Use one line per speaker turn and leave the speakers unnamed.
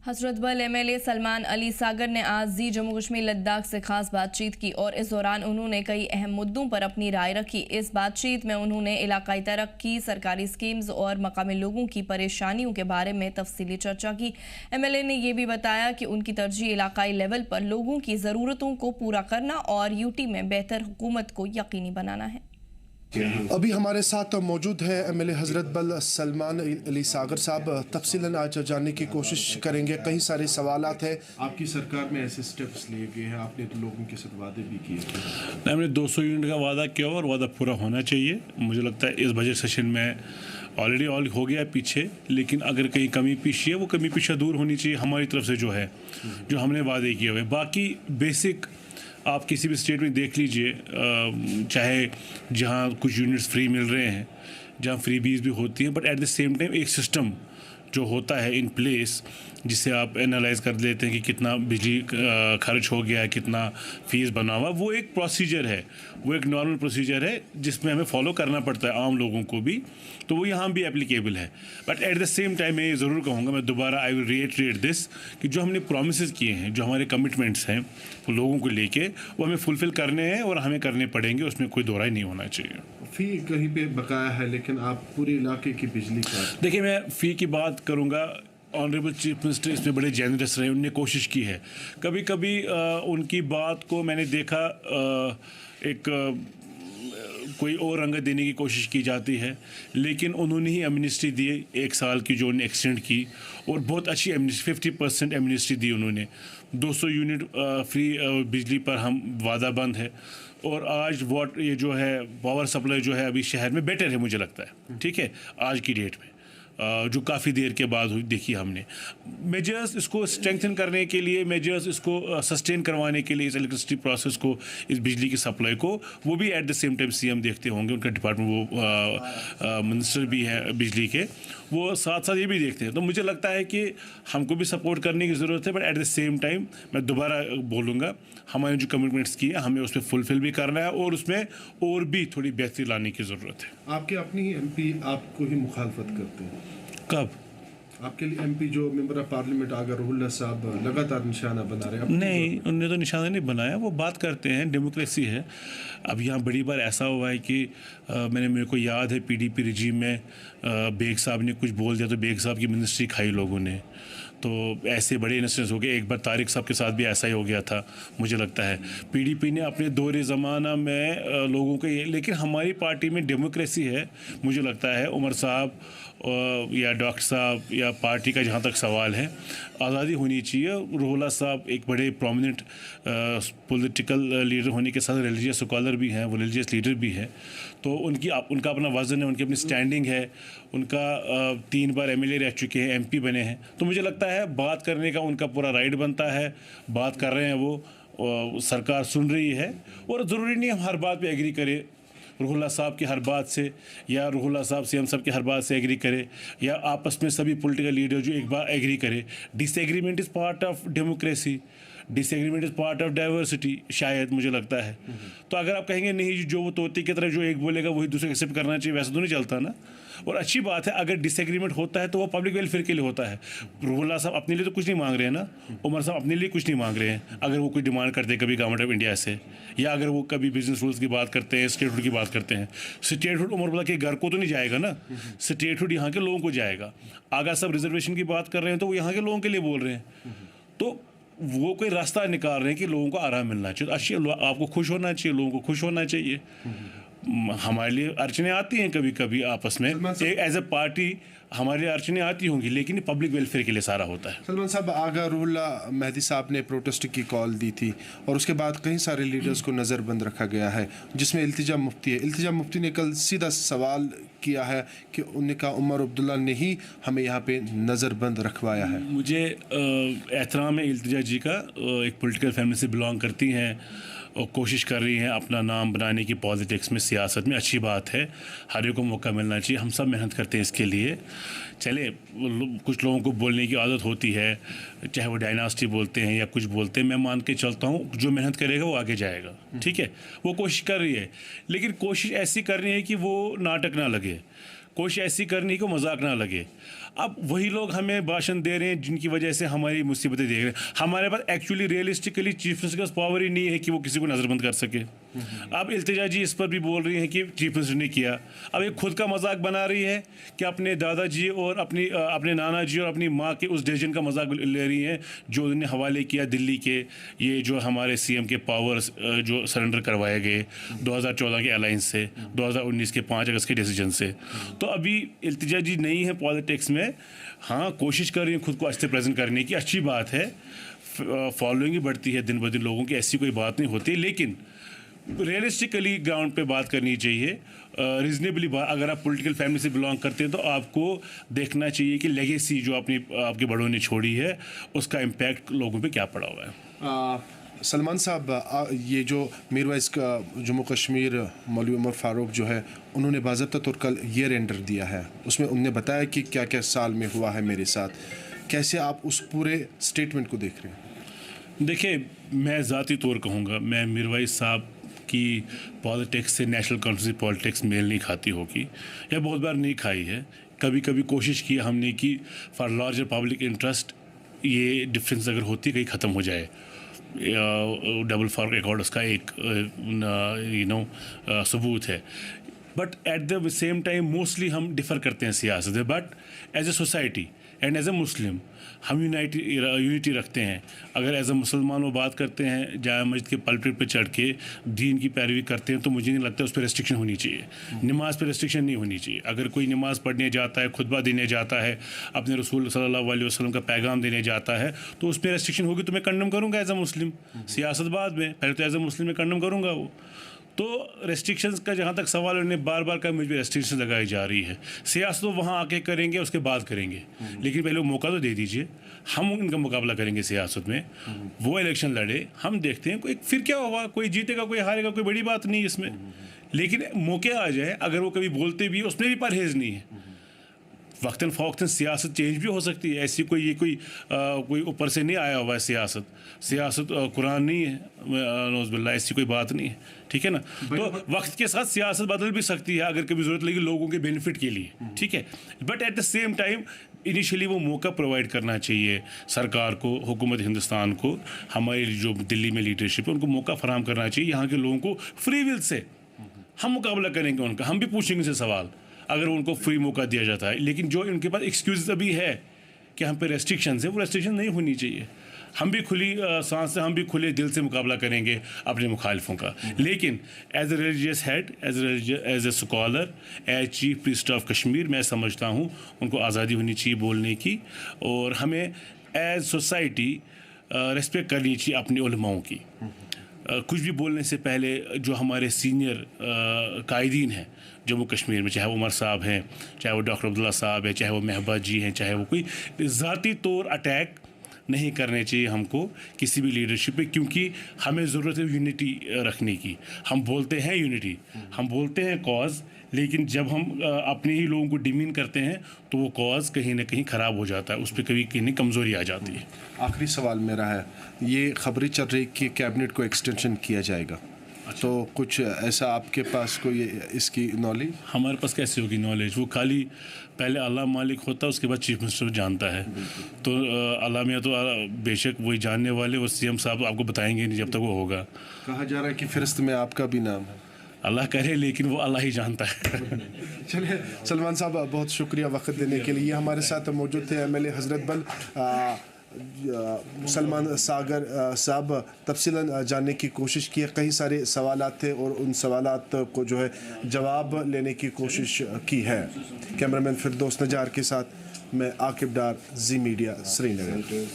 Hazratbal MLA Salman Ali सागर ने आज जी जम्मू कश्मीर लद्दाख से खास बातचीत की और इस दौरान उन्होंने कई अहम मुद्दों पर अपनी राय रखी। इस बातचीत में उन्होंने इलाकाई तरक्की, सरकारी स्कीम्स और मकामी लोगों की परेशानियों के बारे में तफसीली चर्चा की। एमएलए ने यह भी बताया कि उनकी तरजीह इलाकाई लेवल पर लोगों की ज़रूरतों को पूरा करना और यूटी में बेहतर हुकूमत को यकीनी बनाना है।
अभी हमारे साथ मौजूद है एमएलए हजरतबल सलमान अली सागर साहब। तफसीलन आज जानने की कोशिश करेंगे। कई सारे सवालात हैं। आपकी सरकार में ऐसे स्टेप्स लिए गए हैं, आपने तो लोगों के साथ वादे भी किए थे।
हमने 200 यूनिट का वादा किया और वादा पूरा होना चाहिए। मुझे लगता है इस बजट सेशन में ऑलरेडी हो गया पीछे, लेकिन अगर कहीं कमी पीछे है वो कमी पीछे दूर होनी चाहिए हमारी तरफ से, जो है जो हमने वादे किए हुए। बाकी बेसिक आप किसी भी स्टेट में देख लीजिए, चाहे जहाँ कुछ यूनिट्स फ्री मिल रहे हैं, जहाँ फ्री बीज भी होती हैं, but at the same time एक सिस्टम जो होता है इन प्लेस जिससे आप एनालाइज कर लेते हैं कि कितना बिजली खर्च हो गया है, कितना फीस बना हुआ। वो एक प्रोसीजर है, वो एक नॉर्मल प्रोसीजर है जिसमें हमें फॉलो करना पड़ता है आम लोगों को भी, तो वो यहाँ भी एप्लीकेबल है। But at the same time मैं ये ज़रूर कहूँगा, मैं दोबारा आई विल रिएटरेट दिस, कि जो हमने प्रोमिस किए हैं, जो हमारे कमिटमेंट्स हैं तो लोगों को लेके, वो हमें फुलफ़िल करने हैं और हमें करने पड़ेंगे, उसमें कोई दो राय नहीं होना चाहिए।
फ़ी कहीं पे बकाया है, लेकिन आप पूरे इलाके की बिजली का
देखिए, मैं फ़ी की बात करूँगा। ऑनरेबल चीफ मिनिस्टर इसमें बड़े जेनरस रहे, उनने कोशिश की है। कभी कभी उनकी बात को मैंने देखा कोई और रंगत देने की कोशिश की जाती है, लेकिन उन्होंने ही एमनेस्टी दी 1 साल की, जो उन्होंने एक्सटेंड की, और बहुत अच्छी एमनेस्टी, 50% एमनेस्टी दी उन्होंने। 200 यूनिट फ्री बिजली पर हम वादा बंद है, और आज ये जो है पावर सप्लाई जो है अभी शहर में बेटर है, मुझे लगता है, ठीक है, आज की डेट में, जो काफ़ी देर के बाद हुई देखी हमने। मेजर्स इसको स्ट्रेंथन करने के लिए, मेजर्स इसको सस्टेन करवाने के लिए, इस इलेक्ट्रिसिटी प्रोसेस को, इस बिजली की सप्लाई को, वो भी eight the same time CM देखते होंगे, उनका डिपार्टमेंट, वो मिनिस्टर भी है बिजली के, वो साथ साथ ये भी देखते हैं। तो मुझे लगता है कि हमको भी सपोर्ट करने की ज़रूरत है, but at the same time मैं दोबारा बोलूँगा, हमारे जो कमिटमेंट्स किए हैं हमें उसमें फुलफिल भी करना है, और उसमें और भी थोड़ी बेहतरी लाने की ज़रूरत है।
आपके अपनी एमपी आपको ही मुखालफत करते हैं?
कब?
आपके लिए एमपी जो member of parliament Agar Ruhollah साहब लगातार निशाना बना रहे हैं।
नहीं, उन्होंने तो निशाना नहीं बनाया, वो बात करते हैं, डेमोक्रेसी है। अब यहाँ बड़ी बार ऐसा हुआ है कि मेरे को याद है पीडीपी रिजीम में बेग साहब ने कुछ बोल दिया तो बेग साहब की मिनिस्ट्री खाई लोगों ने। तो ऐसे बड़े इंसिडेंट्स हो गए। एक बार तारिक साहब के साथ भी ऐसा ही हो गया था, मुझे लगता है। पीडीपी ने अपने दौरे ज़माना में लोगों को लेकिन हमारी पार्टी में डेमोक्रेसी है, मुझे लगता है। उमर साहब या डॉक्टर साहब या पार्टी का जहाँ तक सवाल है, आज़ादी होनी चाहिए। रुहुल्लाह साहब एक बड़े प्रोमिनेंट पॉलिटिकल लीडर होने के साथ रिलीजियस स्कॉलर भी हैं, वो रिलीजियस लीडर भी हैं, तो उनका अपना वज़न है, उनकी अपनी स्टैंडिंग है, उनका 3 बार एमएलए रह चुके हैं, एमपी बने हैं। तो मुझे लगता है बात करने का उनका पूरा राइट बनता है, बात कर रहे हैं वो, सरकार सुन रही है, और ज़रूरी नहीं हम हर बात पे एग्री करें रुहुल्लाह साहब की हर बात से, या रुहुल्लाह साहब से हम सब की हर बात से एग्री करें, या आपस में सभी पॉलिटिकल लीडर जो एक बार एग्री करें। Disagreement is part of democracy, disagreement is part of diversity, शायद मुझे लगता है। तो अगर आप कहेंगे नहीं, जो वो तोते की तरह जो एक बोलेगा वही दूसरे एक्सेप्ट करना चाहिए, वैसा तो नहीं चलता ना। और अच्छी बात है, अगर डिसएग्रीमेंट होता है तो वो पब्लिक वेलफेयर के लिए होता है। रुहुल्लाह साहब अपने लिए तो कुछ नहीं मांग रहे हैं ना, उमर साहब अपने लिए कुछ नहीं मांग रहे हैं। अगर वो कोई डिमांड करते हैं कभी गवर्नमेंट ऑफ इंडिया से, या अगर वो कभी बिजनेस रूल्स की बात करते हैं, स्टेटहुड की बात करते हैं, स्टेटहुड उमर अब्दुल्ला के घर को तो नहीं जाएगा ना, स्टेटहुड यहाँ के लोगों को जाएगा। आगा साहब रिजर्वेशन की बात कर रहे हैं तो वो यहाँ के लोगों के लिए बोल रहे हैं, तो वो कोई रास्ता निकाल रहे हैं कि लोगों को आराम मिलना चाहिए। अच्छी, आपको खुश होना चाहिए, लोगों को खुश होना चाहिए। हमारे लिए अड़चने आती हैं कभी कभी आपस में, एज ए पार्टी हमारे लिए अड़चने आती होंगी, लेकिन ये पब्लिक वेलफेयर के लिए सारा होता है।
सलमान साहब, आगा रुहुल्लाह मेहदी साहब ने प्रोटेस्ट की कॉल दी थी, और उसके बाद कई सारे लीडर्स को नज़रबंद रखा गया है, जिसमें इल्तिजा मुफ्ती है। इल्तिजा मुफ्ती ने कल सीधा सवाल किया है कि उन्होंने कहा उमर अब्दुल्ला ने ही हमें यहाँ पे नज़रबंद रखवाया है।
मुझे एहतराम है इल्तिजा जी का, एक पॉलिटिकल फैमिली से बिलोंग करती हैं और कोशिश कर रही हैं अपना नाम बनाने की पॉलिटिक्स में, सियासत में। अच्छी बात है, हर एक को मौका मिलना चाहिए, हम सब मेहनत करते हैं इसके लिए। चले, कुछ लोगों को बोलने की आदत होती है, चाहे वो डायनास्टी बोलते हैं या कुछ बोलते हैं, मैं मान के चलता हूँ जो मेहनत करेगा वो आगे जाएगा, ठीक है। वो कोशिश कर रही है, लेकिन कोशिश ऐसी करनी है कि वो नाटक ना लगे, कोशिश ऐसी करनी है कि मजाक ना लगे। अब वही लोग हमें भाषण दे रहे हैं जिनकी वजह से हमारी मुसीबतें देख रहे हैं। हमारे पास एक्चुअली रियलिस्टिकली चीफ मिनिस्टर के पास पावर ही नहीं है कि वो किसी को नज़रबंद कर सके। अब इल्तिजा जी इस पर भी बोल रही हैं कि चीफ मिनिस्टर ने किया। अब एक खुद का मजाक बना रही है कि अपने दादाजी और अपने नाना जी और अपनी माँ के उस डिसीजन का मजाक ले रही हैं जो उन्होंने हवाले किया दिल्ली के, ये जो हमारे सीएम के पावर्स जो सरेंडर करवाए गए 2014 के अलायंस से, 2019 के 5 अगस्त के डिसीजन से। तो अभी इल्तिजा जी नहीं है पॉलिटिक्स में, हाँ कोशिश कर रही हैं खुद को अच्छे प्रेजेंट करने की, अच्छी बात है, फॉलोइंग ही बढ़ती है दिन ब दिन लोगों की, ऐसी कोई बात नहीं होती। लेकिन रियलिस्टिकली ग्राउंड पे बात करनी चाहिए, रीजनेबली बात। अगर आप पॉलिटिकल फैमिली से बिलोंग करते हैं तो आपको देखना चाहिए कि लेगेसी जो आपके बड़ों ने छोड़ी है उसका इम्पैक्ट लोगों पे क्या पड़ा हुआ है।
सलमान साहब, ये जो मीरवाइज का जम्मू कश्मीर मौलवी उमर फारूक जो है, उन्होंने बाज़ाब्ता तौर कल ये रेंडर दिया है, उसमें उन्होंने बताया कि क्या क्या साल में हुआ है मेरे साथ। कैसे आप उस पूरे स्टेटमेंट को देख रहे हैं?
देखिए, मैं ज़ाती तौर कहूँगा, मैं मीरवाइज साहब की पॉलिटिक्स से नेशनल कॉन्फ्रेंस पॉलिटिक्स मेल नहीं खाती होगी, या बहुत बार नहीं खाई है। कभी कभी कोशिश की हमने कि फॉर लार्जर पब्लिक इंटरेस्ट ये डिफरेंस अगर होती कहीं ख़त्म हो जाए। डबल फारूक एकॉर्ड उसका एक सबूत है। But at the same time mostly हम डिफ़र करते हैं सियासत में, but as a society and as a Muslim हम यूनिटी रखते हैं। अगर एज ए मुसलमान वो बात करते हैं, जामा मस्जिद के पलपिट पे चढ़ के दीन की पैरवी करते हैं, तो मुझे नहीं लगता उस पर रेस्ट्रिक्शन होनी चाहिए। नमाज पर रेस्ट्रिक्शन नहीं होनी चाहिए। अगर कोई नमाज पढ़ने जाता है, खुतबा देने जाता है, अपने रसूल सल्लल्लाहु अलैहि वसल्लम का पैगाम देने जाता है, तो उस पर रेस्ट्रिक्शन होगी तो मैं कंडम करूँगा एज ए मुस्लिम। सियासत बाद में, पहले तो एज ए मुस्लिम में कंडम करूँगा वो। तो रेस्ट्रिक्शंस का जहाँ तक सवाल है, उन्हें बार बार का मुझ पर रेस्ट्रिक्शन लगाई जा रही है। सियासत तो वहाँ आके करेंगे, उसके बाद करेंगे, लेकिन पहले वो मौका तो दे दीजिए। हम उनका मुकाबला करेंगे सियासत में, वो इलेक्शन लड़े, हम देखते हैं कोई फिर क्या होगा, कोई जीतेगा कोई हारेगा, कोई बड़ी बात नहीं इसमें। लेकिन मौके आ जाए, अगर वो कभी बोलते भी उसमें भी परहेज़ नहीं है। वक्तन फ़ौक़तन सियासत चेंज भी हो सकती है, ऐसी कोई ऊपर से नहीं आया हुआ है। सियासत कुरान नहीं है, नौज़ बिल्लाह, ऐसी कोई बात नहीं है, ठीक है ना। तो वक्त के साथ सियासत बदल भी सकती है अगर कभी ज़रूरत लगी लोगों के बेनिफिट के लिए, ठीक है। But at the same time initially वो मौका प्रोवाइड करना चाहिए सरकार को, हुकूमत हिंदुस्तान को, हमारी जो दिल्ली में लीडरशिप है उनको मौका फराहम करना चाहिए। यहाँ के लोगों को फ्री विल से हम मुकाबला करेंगे उनका, हम भी पूछेंगे उनसे सवाल अगर उनको फ्री मौका दिया जाता है। लेकिन जो इनके पास एक्सक्यूज अभी है कि हम पे रेस्ट्रिक्शंस है, वो रेस्ट्रिक्शन नहीं होनी चाहिए। हम भी खुली सांस से, हम भी खुले दिल से मुकाबला करेंगे अपने मुखालिफों का। लेकिन as a religious head, as a scholar, as chief priest of Kashmir, मैं समझता हूँ उनको आज़ादी होनी चाहिए बोलने की, और हमें एज सोसाइटी रिस्पेक्ट करनी चाहिए अपने उलमाओं की। कुछ भी बोलने से पहले जो हमारे सीनियर कायदीन हैं जम्मू कश्मीर में, चाहे वो उमर साहब हैं, चाहे वो डॉक्टर अब्दुल्ला साहब हैं, चाहे वो महबा जी हैं, चाहे वो कोई ज़ाती तौर अटैक नहीं करने चाहिए हमको किसी भी लीडरशिप पे, क्योंकि हमें ज़रूरत है यूनिटी रखने की। हम बोलते हैं यूनिटी, हम बोलते हैं कॉज, लेकिन जब हम अपने ही लोगों को डिमीन करते हैं तो वो कॉज कहीं ना कहीं ख़राब हो जाता है, उस पर कभी कहीं कमज़ोरी आ जाती है।
आखिरी सवाल मेरा है, ये खबरें चल रही कि कैबिनेट को एक्सटेंशन किया जाएगा, तो कुछ ऐसा आपके पास कोई इसकी नॉलेज?
हमारे पास कैसे होगी नॉलेज? वो खाली पहले अल्लाह मालिक होता है, उसके बाद चीफ मिनिस्टर जानता है। तो अल्लाह मियाँ तो बेशक वही जानने वाले, वो सीएम साहब आपको बताएंगे नहीं जब तक वो होगा।
कहा जा रहा है कि फ़हरिस्त में आपका भी नाम है।
अल्लाह करे, लेकिन वो अल्लाह ही जानता है।
चलिए सलमान साहब, बहुत शुक्रिया वक्त देने के लिए। हमारे साथ मौजूद थे एमएलए हज़रत बल सलमान सागर साहब। तफसीलन जानने की कोशिश की है, कई सारे सवालात थे और उन सवालात को जो है जवाब लेने की कोशिश की है। कैमरामैन फिरदौस नजार के साथ मैं आकिब डार, जी मीडिया, श्रीनगर।